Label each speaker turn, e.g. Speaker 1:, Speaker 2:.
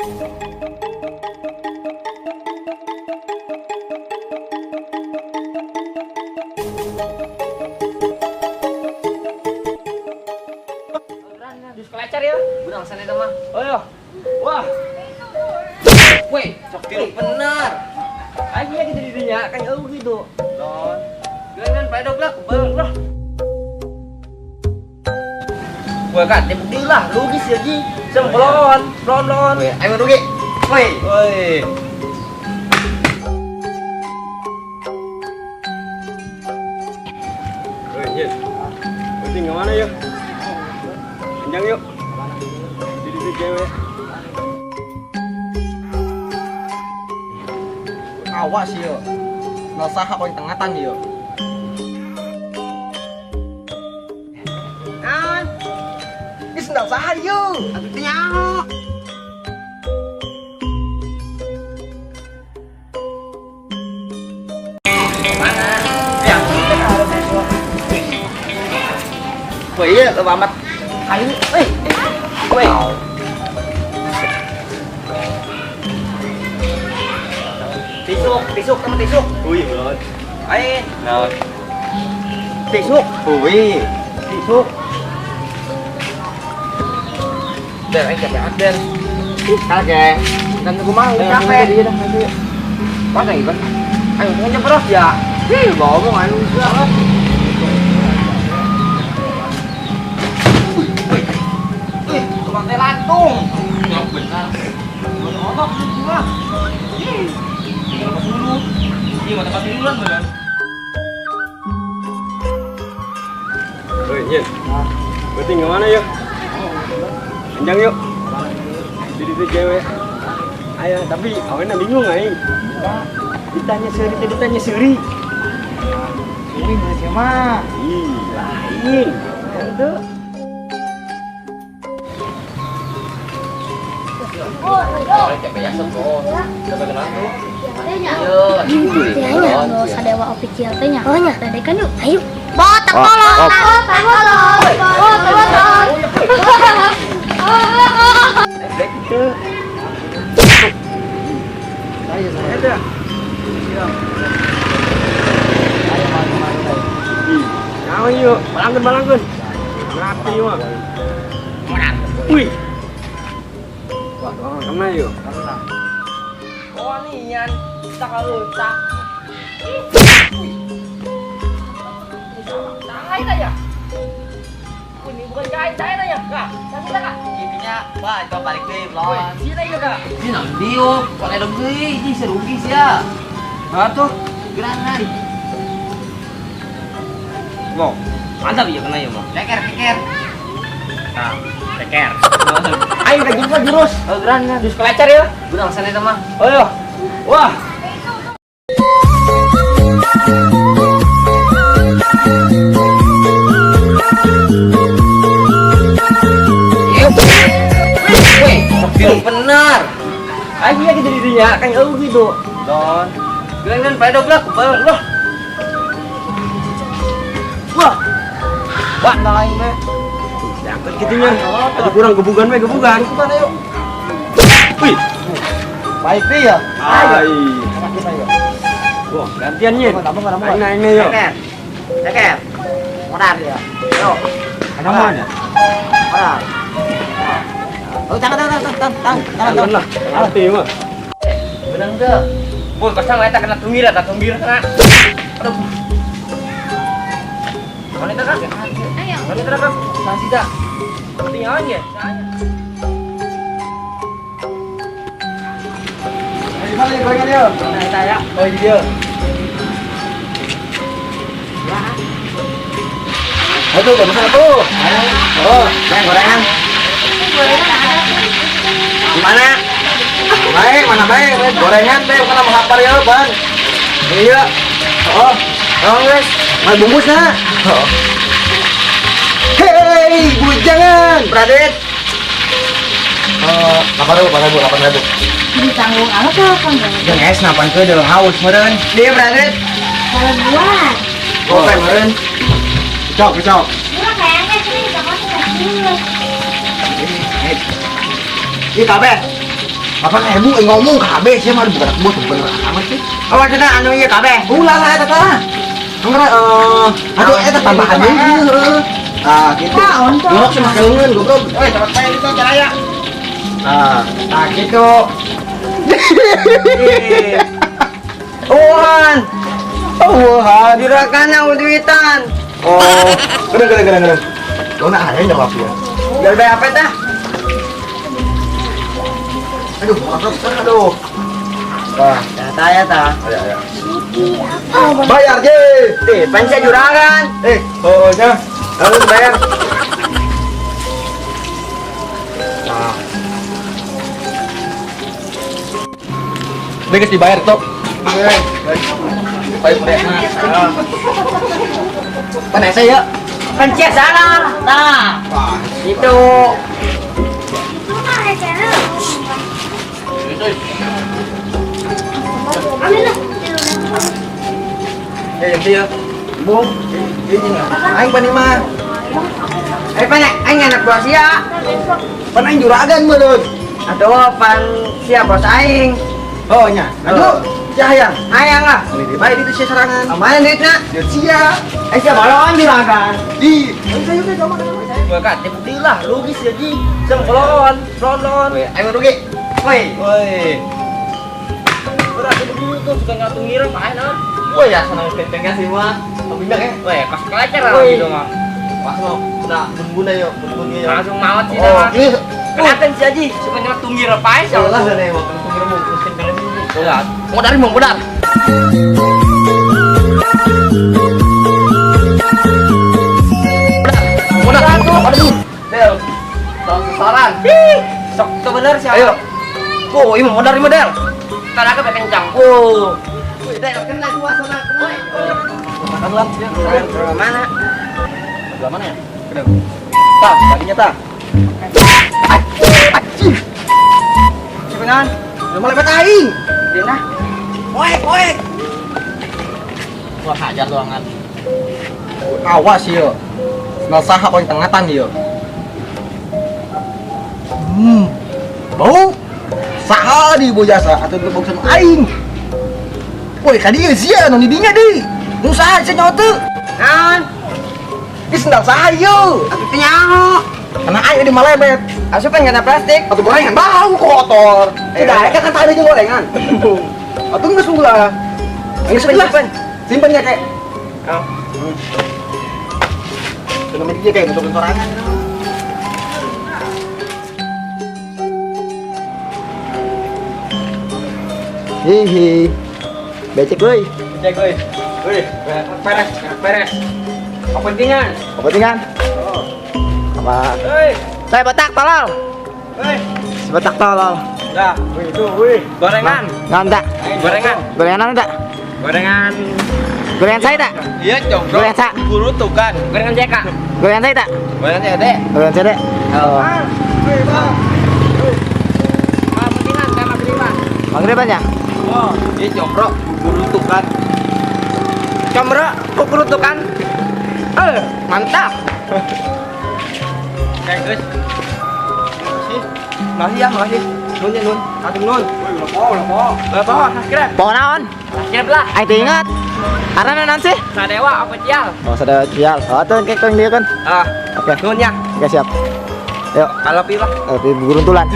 Speaker 1: Jus kelacar ya, budang sana itu mah. Oh iya. Wah. Weh, sok tiru bener. Akhirnya kita didinya kan gitu. Don. Jangan pada doblak, bang. Wah kan, tembok dia lah, logis ya Ji. Semplon. Weh, ayo rugi. Woi.
Speaker 2: Yes. Penting kemana yuk? Panjang yuk. Jadi cewek.
Speaker 1: Awas yo. Nosah aku di tengah tan yo. Kan. Ini sendal sah yo. Artinya mana? Ya. Woi, lo amat. Kayu. Woi. Tisuk, teman tisuk.
Speaker 2: Ui, belum.
Speaker 1: Ayo.
Speaker 2: Nào.
Speaker 1: Tisuk.
Speaker 2: Ui.
Speaker 1: Tisuk. Dan anh capek dan. Kagak. Dan gue mau capek. Dia dah nanti. Pakai kan. Ayo punya beras ya. Ngomong anu banget. Tukang teh lantung. Yang benar. Otak semua. Lepas dulu. Iya, mau tempat duluan bener.
Speaker 2: Oi, Yin. Penting kemana yuk? Panjang yuk. Jadi cewek. Ayo, tapi awalnya bingung aing. Ditanya seri.
Speaker 1: Ini siapa?
Speaker 2: Ih, lain.
Speaker 1: Itu.
Speaker 3: Sadewa official teh nya. Oh nya, dedekan yuk. Ayo. Botak tolong.
Speaker 2: Yuk, balangkeun. Rapi mah. Wih. Wah, kemana yuk?
Speaker 1: Oh nian, kita tak. Cahaya aja. Ini bukan cahaya aja, Kak. Sakit Kak. Giginya, wah, coba balik deh, belum. Sini aja, Kak. Sini nanti yuk, kalau ada rugi, ini serugi sih ya. Nah tuh, gerakan. Wow, mantap ya kena ya, Bang. Teker. Nah, teker. Ayo kita jumpa jurus. Oh, geran jurus kelacar ya. Budang sana itu mah. Oh iya. Wah. Weh, film benar. Akhirnya kita didinya kan gitu. Don. Geran pada doblak, bang. Wah. Wah, lain mah.
Speaker 2: Diangkat gitunya. Ada kurang gebugan.
Speaker 1: Ikutan ayo.
Speaker 2: Wih.
Speaker 1: Baik deh ya.
Speaker 2: Ai.
Speaker 1: Kita yuk.
Speaker 2: Wah, gantiannya. Naik yuk.
Speaker 1: Teker. Modal ya. Yo.
Speaker 2: Ada mana?
Speaker 1: Modal. Oh, tangan.
Speaker 2: Lah. Arti mah.
Speaker 1: Benang tuh. Boy, pasang eta kena tunggir kena. Aduh. Mana itu, Kak?
Speaker 3: Ayo.
Speaker 1: Mana itu, Kak? Sanksi dah. Tinggal aja. Ayo, gorengan dia. Nah, saya. Oh, dia. Ayo tuh, pesan tuh. Oh, yang gorengan. Gimana? Baik, mana baik? Gorengan teh bukan nama hapar ya, Bang. Iya. Oh, guys. Mau bungkus na? Oh. Hei, bujangan, Pradit. Delapan ribu.
Speaker 3: Ditanggung apa kan?
Speaker 1: Yang es napan ke dalam haus meren. Dia Pradit.
Speaker 3: Kalau buat.
Speaker 1: Oke meren. Kecok.
Speaker 3: Murah kayaknya sih jangan kasih.
Speaker 1: Ini kabeh.
Speaker 4: ngomong kabeh sih mah bukan buat bener amat sih.
Speaker 1: Oh, cenah anu ieu kabeh.
Speaker 4: Ulah lah eta tah. Anggar aduh eta tambahan deui. Ah, gitu. Ngomong sih mah keungeun goblok.
Speaker 1: Oi, tempat saya itu caraya.
Speaker 4: Nah gitu.
Speaker 1: Uhan,
Speaker 4: Wah,
Speaker 1: juragannya duitan.
Speaker 4: oh, keren. Lo nak ada jawab ya.
Speaker 1: Biar bayar apa dah?
Speaker 4: Aduh, maaf, aduh. Wah,
Speaker 1: Data ya ta.
Speaker 4: ya. Bayar je.
Speaker 1: Pensi juragan.
Speaker 4: Oh, ya. Lalu bayar. Nah. Beres dibayar tuh. Baik, Mana saya?
Speaker 1: Pensi sana. Nah,
Speaker 4: Wah,
Speaker 1: itu.
Speaker 4: yang dia. Bu, ini aing pani mah.
Speaker 1: Banyak, aing anak bos ya.
Speaker 4: Pan aing juragan meureun.
Speaker 1: Aduh, pan siap bos aing.
Speaker 4: Oh nya. Aduh, cahayang.
Speaker 1: Ayang lah.
Speaker 4: Ini baik itu sih serangan.
Speaker 1: Aman duitnya.
Speaker 4: Dia sia.
Speaker 1: Siap balon juragan.
Speaker 4: Di. Saya juga sama
Speaker 1: Gua kan bukti lah, logis ya Ji. Sama kolon, kolon.
Speaker 4: ayo rugi.
Speaker 1: Woi,
Speaker 4: Woi.
Speaker 1: berat itu dulu tuh suka ngatung ngirim main ah.
Speaker 4: Woi ya senang pempengnya sih mah. Pembindak ya.
Speaker 1: Woi, pas kelacer lah
Speaker 4: Woi.
Speaker 1: gitu mah.
Speaker 4: Pas mau udah bun-bun ayo, bun-bun ya.
Speaker 1: Langsung mawat sih
Speaker 4: Oh,
Speaker 1: dah.
Speaker 4: ini.
Speaker 1: Kelihatan si Haji suka ngatung ngirim paes ya.
Speaker 4: Salah sana mau ngirim mau terus kenceng ini.
Speaker 1: Berat. Mau dari mau benar.
Speaker 4: Udah tuh, aduh. Del. Tahun sasaran.
Speaker 1: Sok itu bener sih.
Speaker 4: Ayo.
Speaker 1: Oh, ini mau dari model. Tadi aku kencang. Oh.
Speaker 4: Woi, Del, kena gua sana.
Speaker 1: Woi.
Speaker 4: Makan lah.
Speaker 1: Ke mana?
Speaker 4: Sebelah mana ya? Kedeng. Tah, tadinya tah. Anjing.
Speaker 1: Sebenarnya.
Speaker 4: Udah mulai petaing.
Speaker 1: Dia nah.
Speaker 4: Poek.
Speaker 1: Wah, hajar doangan.
Speaker 4: Awas yo. Senal saha poin tengatan yo. Bau. Saha di bu jasa atau di bau sama aing. Woi, kadi ieu sia nu didinya di. Nu saha sia nyawa teu?
Speaker 1: Kan,
Speaker 4: Di sendal saha yo.
Speaker 1: aku penyaho.
Speaker 4: Karena aing di malebet.
Speaker 1: Asupan kena plastik.
Speaker 4: Atau gorengan bau kotor. Sudah, kan tadi aja gorengan. Atau geus ulah. Geus
Speaker 1: Simpen.
Speaker 4: Simpen ya kek.
Speaker 1: Oh.
Speaker 4: Dengan dia kayak untuk sorangan. Hihi. Becek euy.
Speaker 1: Cek euy. Euy, beres. Kepentingan.
Speaker 4: Kepentingan. Apa?
Speaker 1: Euy, saya batak tolol. Euy,
Speaker 4: Sebetak tolol.
Speaker 1: dah. Euy, itu euy. Gorengan.
Speaker 4: Nganta.
Speaker 1: Gorengan.
Speaker 4: Gorengan enggak?
Speaker 1: Gorengan.
Speaker 4: Gorengan saya tak?
Speaker 1: Iya, Cok.
Speaker 4: Gorengan sa.
Speaker 1: Guru tuh kan. Gorengan JK.
Speaker 4: Gorengan saya tak?
Speaker 1: Gorengan ya, Dek.
Speaker 4: Gorengan saya dek. Oh.
Speaker 1: Kepentingan kan magriban.
Speaker 4: Maghriban ya?
Speaker 1: Oh, iya, Cokro. Guru tuh kan. Kamera, guru tuh kan. Mantap. Oke, guys. Makasih. Nun ya, Nun. Atung Nun. Woi, udah po. Akhirnya.
Speaker 4: Pohon naon?
Speaker 1: Akhirnya belah.
Speaker 4: Aing teu ingat. Karena naon sih?
Speaker 1: Sadewa apa cial?
Speaker 4: Oh, sadaya cial. Oh, tuh kayak yang dia kan.
Speaker 1: Ah,
Speaker 4: Oke.
Speaker 1: Nun ya.
Speaker 4: Oke, siap. Yuk,
Speaker 1: Kalau pilih.
Speaker 4: beruntulan.